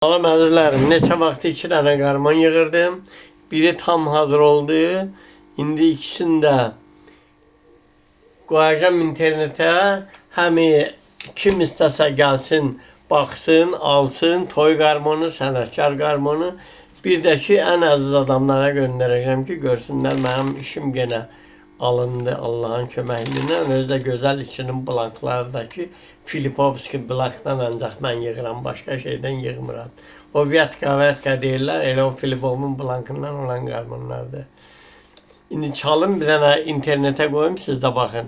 Salam əzizlərim, neçə vaxt 2 dənə qarman yığırdım. Biri tam hazır oldu. İndi ikisini də qoyacağım internetə. Həmi kim istəsə gəlsin, baxsın, alsın. Toy qarmanı, sənətkar qarmanı. Bir də ki, ən əziz adamlara göndərəcəm ki, görsünlər mənim işim yenə alındı Allah'ın köməkliğiyle. Özde güzel içinin blanklardaki Filipovski blankdan ancaq mən yığıram, başka şeyden yığmıram. O viyatka deyirlər, elə o Filipovun blankından olan qarmanlardır. İndi çalın bir dənə internete koyayım, siz de bakın.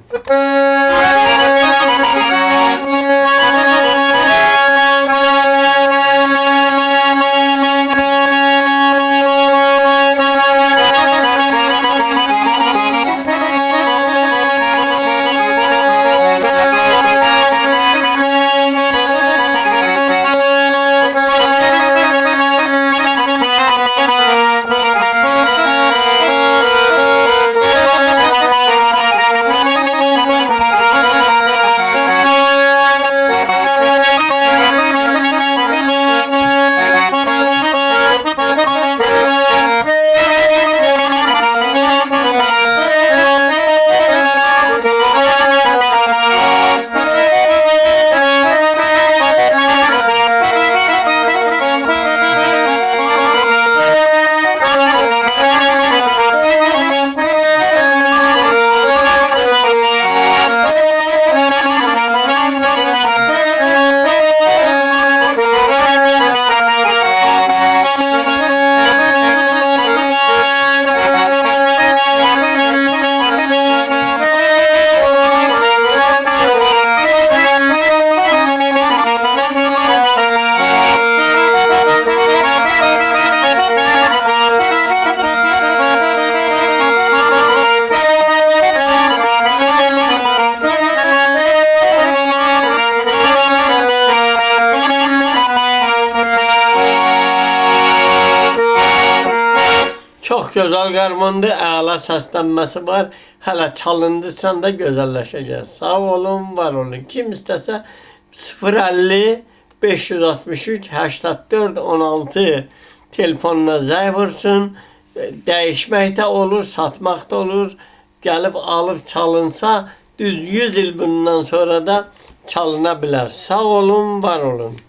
Çok güzel qarmandır, əla səslənməsi var. Hələ çalındısan da gözəlləşəcək. Sağ olun, var olun. Kim istəsə 050 563 84 16 telefonuna zəng vursun. Dəyişmək də olur, satmaq da olur. Gəlib alıb çalınsa düz 100 il bundan sonra da çalına bilər. Sağ olun, var olun.